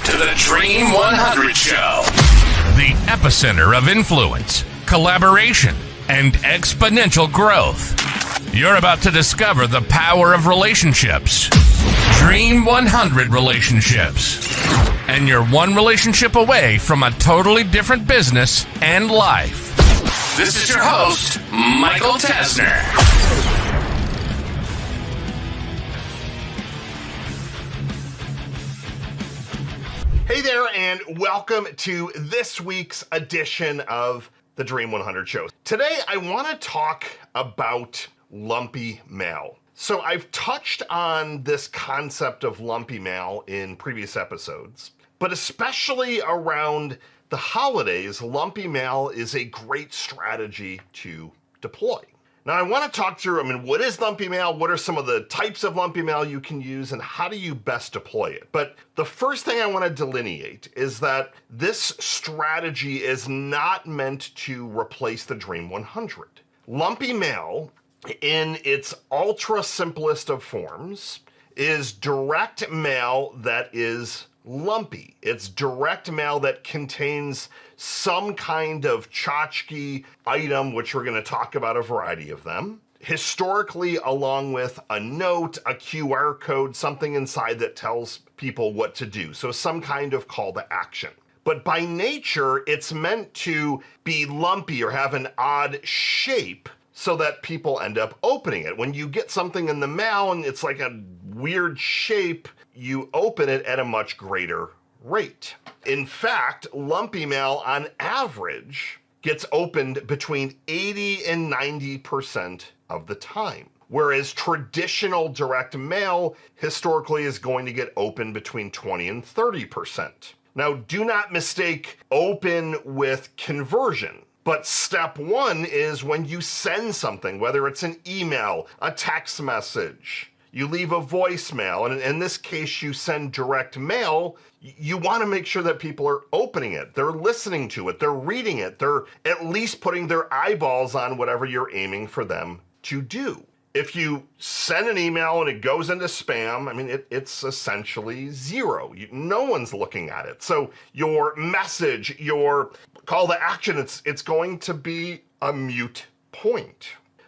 to the Dream 100 Show, the epicenter of influence, collaboration, and exponential growth. You're about to discover the power of relationships. Dream 100 relationships. And you're one relationship away from a totally different business and life. This is your host, Michael Tasner. Hey there, and welcome to this week's edition of the Dream 100 Show. Today, I want to talk about Lumpy Mail. So I've touched on this concept of Lumpy Mail in previous episodes, but especially around the holidays, Lumpy Mail is a great strategy to deploy. Now, I want to talk through, what is Lumpy Mail? What are some of the types of Lumpy Mail you can use, and how do you best deploy it? But the first thing I want to delineate is that this strategy is not meant to replace the Dream 100. Lumpy Mail, in its ultra simplest of forms, is direct mail that is lumpy. It's direct mail that contains some kind of tchotchke item, which we're going to talk about a variety of them. Historically, along with a note, a QR code, something inside that tells people what to do. So some kind of call to action. But by nature, it's meant to be lumpy or have an odd shape so that people end up opening it. When you get something in the mail and it's like a weird shape, you open it at a much greater rate. In fact, Lumpy Mail on average gets opened between 80 and 90% of the time, whereas traditional direct mail historically is going to get opened between 20 and 30%. Now, do not mistake open with conversion. But step one is when you send something, whether it's an email, a text message, you leave a voicemail, and in this case, you send direct mail, you want to make sure that people are opening it. They're listening to it. They're reading it. They're at least putting their eyeballs on whatever you're aiming for them to do. If you send an email and it goes into spam, it's essentially zero. No one's looking at it. So your message, your call to action, it's going to be a moot point.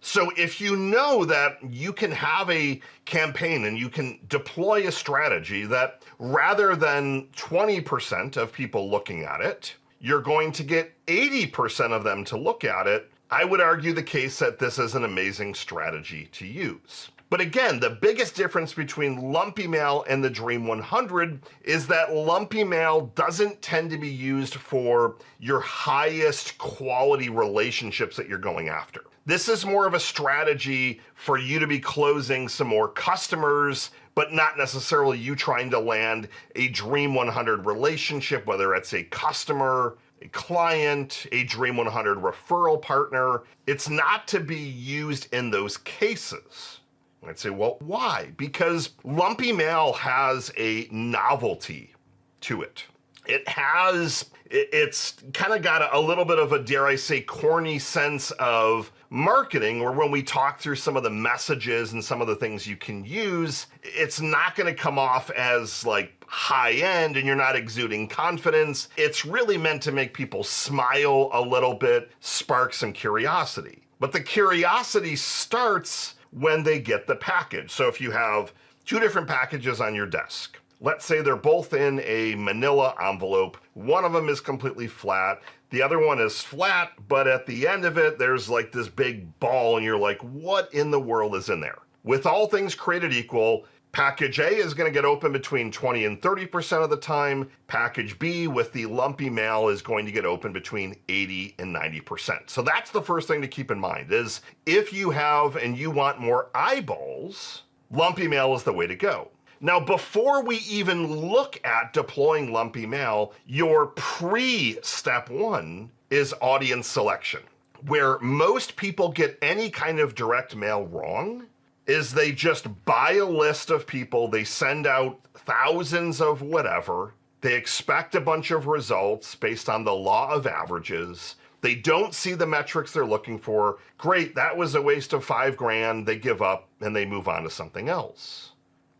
So if you know that you can have a campaign and you can deploy a strategy that rather than 20% of people looking at it, you're going to get 80% of them to look at it, I would argue the case that this is an amazing strategy to use. But again, the biggest difference between Lumpy Mail and the Dream 100 is that Lumpy Mail doesn't tend to be used for your highest quality relationships that you're going after. This is more of a strategy for you to be closing some more customers, but not necessarily you trying to land a Dream 100 relationship, whether it's a customer, a client, a Dream 100 referral partner. It's not to be used in those cases. I'd say, well, why? Because Lumpy Mail has a novelty to it. It's kind of got a little bit of a, dare I say, corny sense of marketing, where when we talk through some of the messages and some of the things you can use, it's not going to come off as like high end and you're not exuding confidence. It's really meant to make people smile a little bit, spark some curiosity. But the curiosity starts when they get the package. So if you have two different packages on your desk, let's say they're both in a manila envelope. One of them is completely flat. The other one is flat, but at the end of it, there's like this big ball, and you're like, what in the world is in there? With all things created equal, package A is going to get open between 20 and 30% of the time. Package B with the Lumpy Mail is going to get open between 80 and 90%. So that's the first thing to keep in mind is if you have and you want more eyeballs, Lumpy Mail is the way to go. Now, before we even look at deploying Lumpy Mail, your pre-step one is audience selection. Where most people get any kind of direct mail wrong is they just buy a list of people, they send out thousands of whatever, they expect a bunch of results based on the law of averages, they don't see the metrics they're looking for, great, that was a waste of $5,000, they give up and they move on to something else.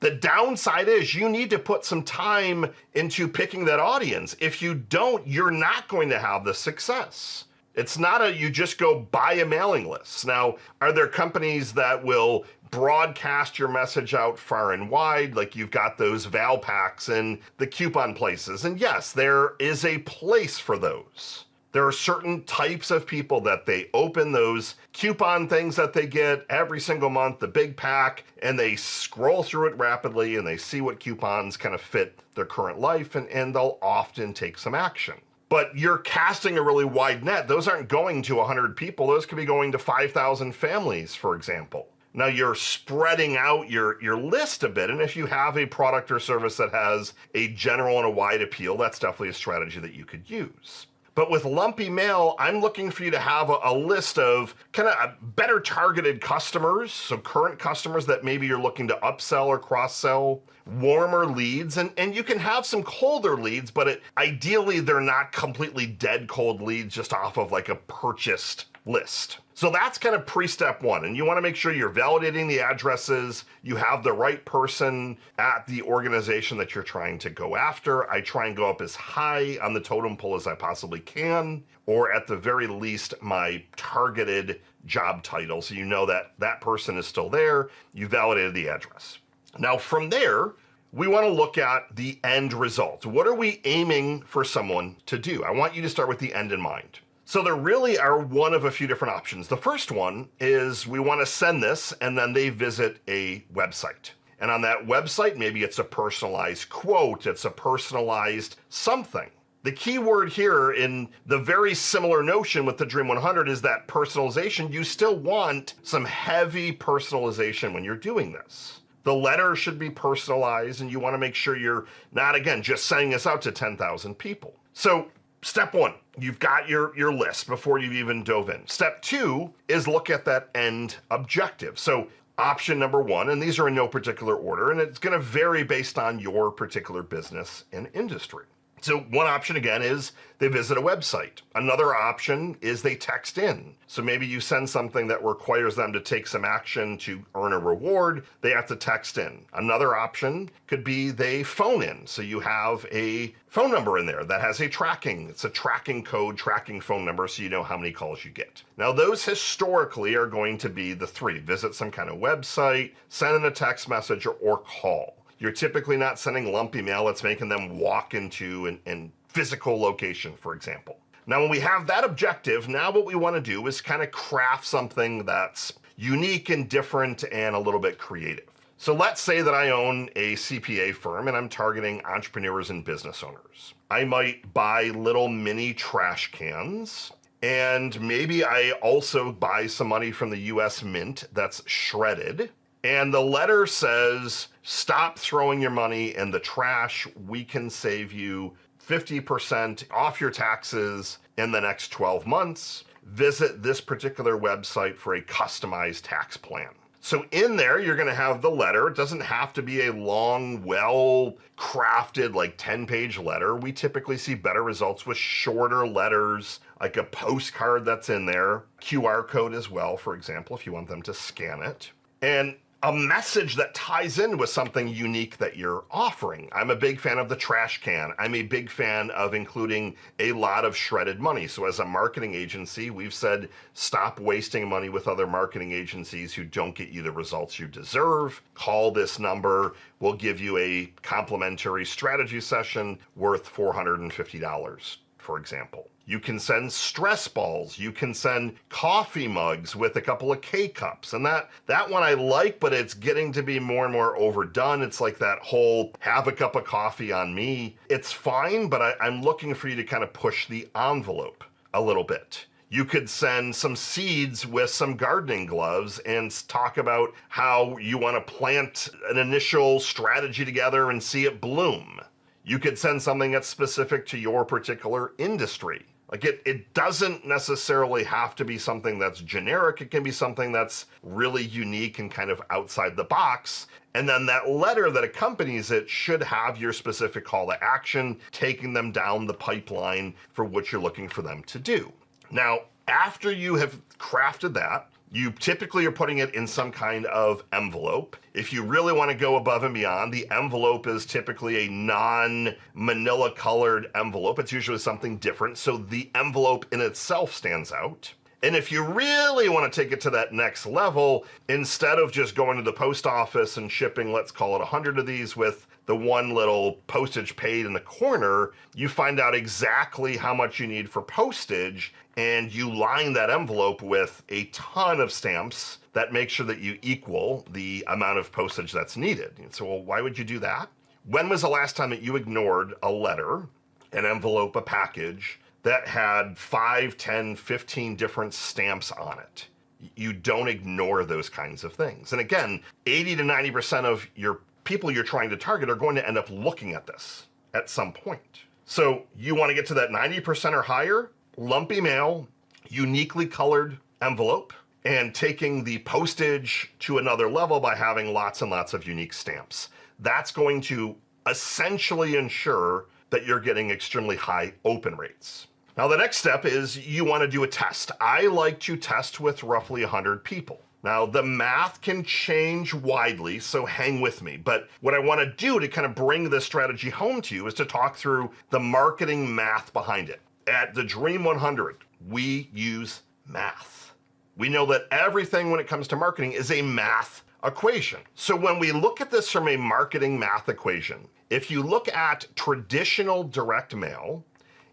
The downside is you need to put some time into picking that audience. If you don't, you're not going to have the success. It's not you just go buy a mailing list. Now, are there companies that will broadcast your message out far and wide? Like you've got those Val packs and the coupon places. And yes, there is a place for those. There are certain types of people that they open those coupon things that they get every single month, the big pack, and they scroll through it rapidly and they see what coupons kind of fit their current life, and they'll often take some action. But you're casting a really wide net. Those aren't going to 100 people. Those could be going to 5,000 families, for example. Now you're spreading out your list a bit, and if you have a product or service that has a general and a wide appeal, that's definitely a strategy that you could use. But with Lumpy Mail, I'm looking for you to have a list of kind of better targeted customers, so current customers that maybe you're looking to upsell or cross-sell, warmer leads, and you can have some colder leads, but ideally they're not completely dead cold leads just off of like a purchased list. So that's kind of pre-step one, and you want to make sure you're validating the addresses, you have the right person at the organization that you're trying to go after. I try and go up as high on the totem pole as I possibly can, or at the very least my targeted job title, so you know that that person is still there, you validated the address. Now from there, we want to look at the end result. What are we aiming for someone to do? I want you to start with the end in mind. So there really are one of a few different options. The first one is we want to send this and then they visit a website. And on that website, maybe it's a personalized quote, it's a personalized something. The key word here in the very similar notion with the Dream 100 is that personalization. You still want some heavy personalization when you're doing this. The letter should be personalized and you want to make sure you're not, again, just sending this out to 10,000 people. So step one, you've got your list before you've even dove in. Step two is look at that end objective. So option number one, and these are in no particular order, and it's going to vary based on your particular business and industry. So one option again is they visit a website. Another option is they text in. So maybe you send something that requires them to take some action to earn a reward. They have to text in. Another option could be they phone in. So you have a phone number in there that has a tracking. It's a tracking code, tracking phone number, so you know how many calls you get. Now those historically are going to be the three. Visit some kind of website, send in a text message, or call. You're typically not sending Lumpy Mail that's making them walk into an physical location, for example. Now, when we have that objective, now what we want to do is kind of craft something that's unique and different and a little bit creative. So let's say that I own a CPA firm and I'm targeting entrepreneurs and business owners. I might buy little mini trash cans, and maybe I also buy some money from the US Mint that's shredded. And the letter says, stop throwing your money in the trash. We can save you 50% off your taxes in the next 12 months. Visit this particular website for a customized tax plan. So in there, you're going to have the letter. It doesn't have to be a long, well-crafted, like 10-page letter. We typically see better results with shorter letters, like a postcard that's in there, QR code as well, for example, if you want them to scan it. And a message that ties in with something unique that you're offering. I'm a big fan of the trash can. I'm a big fan of including a lot of shredded money. So as a marketing agency, we've said, stop wasting money with other marketing agencies who don't get you the results you deserve. Call this number. We'll give you a complimentary strategy session worth $450, for example. You can send stress balls. You can send coffee mugs with a couple of K-cups. And that one I like, but it's getting to be more and more overdone. It's like that whole have a cup of coffee on me. It's fine, but I'm looking for you to kind of push the envelope a little bit. You could send some seeds with some gardening gloves and talk about how you want to plant an initial strategy together and see it bloom. You could send something that's specific to your particular industry. Like it doesn't necessarily have to be something that's generic. It can be something that's really unique and kind of outside the box. And then that letter that accompanies it should have your specific call to action, taking them down the pipeline for what you're looking for them to do. Now, after you have crafted that, You typically are putting it in some kind of envelope. If you really want to go above and beyond, the envelope is typically a non-manila colored envelope. It's usually something different, so the envelope in itself stands out. And if you really want to take it to that next level, instead of just going to the post office and shipping, let's call it 100 of these with the one little postage paid in the corner, you find out exactly how much you need for postage, and you line that envelope with a ton of stamps that make sure that you equal the amount of postage that's needed. And so, well, why would you do that? When was the last time that you ignored a letter, an envelope, a package, that had 5, 10, 15 different stamps on it? You don't ignore those kinds of things. And again, 80 to 90% of your people you're trying to target are going to end up looking at this at some point. So you want to get to that 90% or higher, Lumpy Mail, uniquely colored envelope, and taking the postage to another level by having lots and lots of unique stamps. That's going to essentially ensure that you're getting extremely high open rates. Now, the next step is you want to do a test. I like to test with roughly 100 people. Now, the math can change widely, so hang with me. But what I want to do to kind of bring this strategy home to you is to talk through the marketing math behind it. At the Dream 100, we use math. We know that everything when it comes to marketing is a math equation. So when we look at this from a marketing math equation, if you look at traditional direct mail,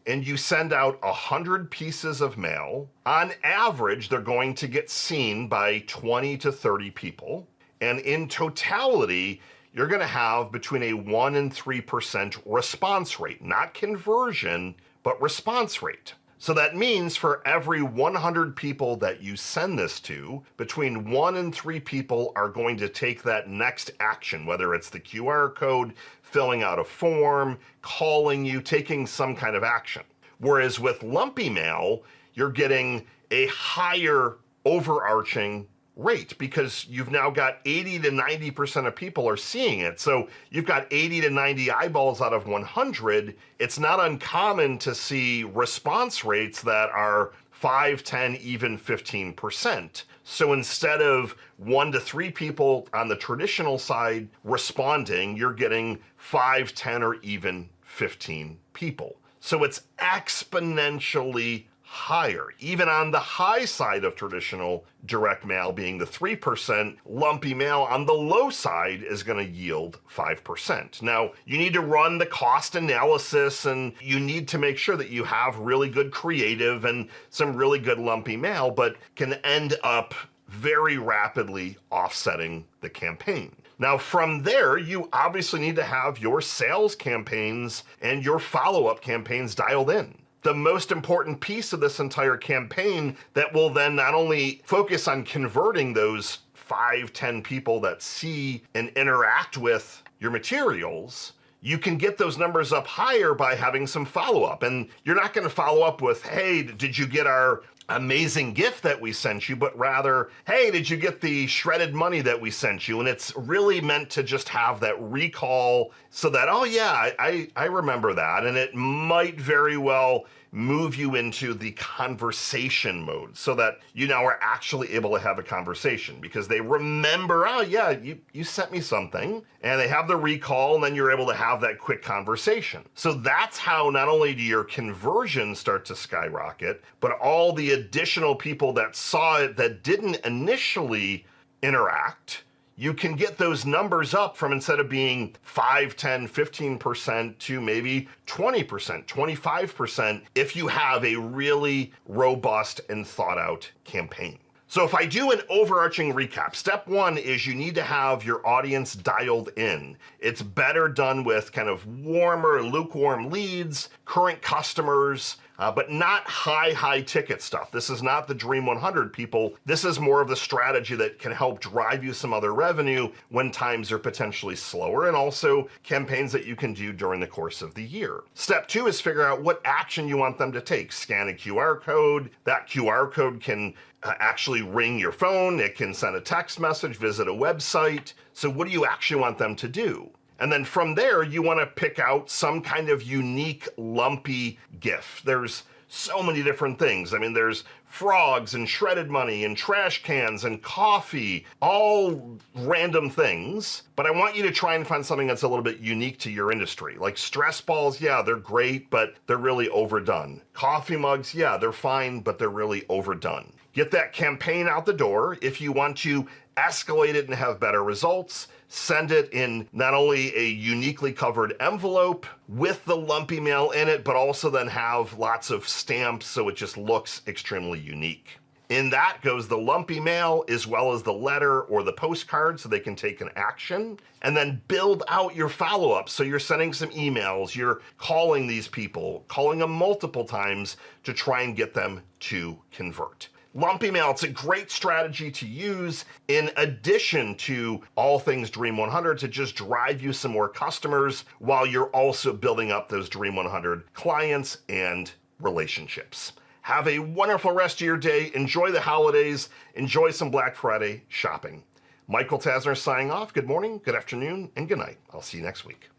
and you send out 100 pieces of mail, on average, they're going to get seen by 20 to 30 people. And in totality, you're going to have between a 1% and 3% response rate, not conversion, but response rate. So that means for every 100 people that you send this to, between 1 and 3 people are going to take that next action, whether it's the QR code, filling out a form, calling you, taking some kind of action. Whereas with Lumpy Mail, you're getting a higher overarching rate because you've now got 80 to 90% of people are seeing it. So you've got 80 to 90 eyeballs out of 100. It's not uncommon to see response rates that are 5, 10, even 15%. So instead of 1 to 3 people on the traditional side responding, you're getting 5, 10, or even 15 people. So it's exponentially higher. Even on the high side of traditional direct mail being the 3%, Lumpy Mail on the low side is going to yield 5%. Now, you need to run the cost analysis and you need to make sure that you have really good creative and some really good Lumpy Mail, but can end up very rapidly offsetting the campaign. Now, from there, you obviously need to have your sales campaigns and your follow-up campaigns dialed in. The most important piece of this entire campaign that will then not only focus on converting those 5, 10 people that see and interact with your materials, you can get those numbers up higher by having some follow-up. And you're not going to follow up with, hey, did you get our amazing gift that we sent you, but rather, hey, did you get the shredded money that we sent you? And it's really meant to just have that recall so that, oh yeah, I remember that. And it might very well move you into the conversation mode so that you now are actually able to have a conversation because they remember, oh yeah, you sent me something, and they have the recall, and then you're able to have that quick conversation. So that's how not only do your conversions start to skyrocket, but all the additional people that saw it that didn't initially interact, you can get those numbers up from instead of being 5, 10, 15% to maybe 20%, 25% if you have a really robust and thought out campaign. So if I do an overarching recap, step 1 is you need to have your audience dialed in. It's better done with kind of warmer, lukewarm leads, current customers, but not high ticket stuff. This is not the Dream 100 people. This is more of the strategy that can help drive you some other revenue when times are potentially slower, and also campaigns that you can do during the course of the year. Step 2 is figure out what action you want them to take. Scan a QR code. That QR code can actually ring your phone. It can send a text message, visit a website. So what do you actually want them to do? And then from there, you want to pick out some kind of unique lumpy GIF. There's so many different things. I mean, there's frogs and shredded money and trash cans and coffee, all random things. But I want you to try and find something that's a little bit unique to your industry. Like stress balls, yeah, they're great, but they're really overdone. Coffee mugs, yeah, they're fine, but they're really overdone. Get that campaign out the door. If you want to escalate it and have better results, send it in not only a uniquely covered envelope with the Lumpy Mail in it, but also then have lots of stamps so it just looks extremely unique. In that goes the Lumpy Mail as well as the letter or the postcard so they can take an action, and then build out your follow-up. So you're sending some emails, you're calling these people, calling them multiple times to try and get them to convert. Lumpy Mail, it's a great strategy to use in addition to all things Dream 100 to just drive you some more customers while you're also building up those Dream 100 clients and relationships. Have a wonderful rest of your day. Enjoy the holidays. Enjoy some Black Friday shopping. Michael Tasner signing off. Good morning, good afternoon, and good night. I'll see you next week.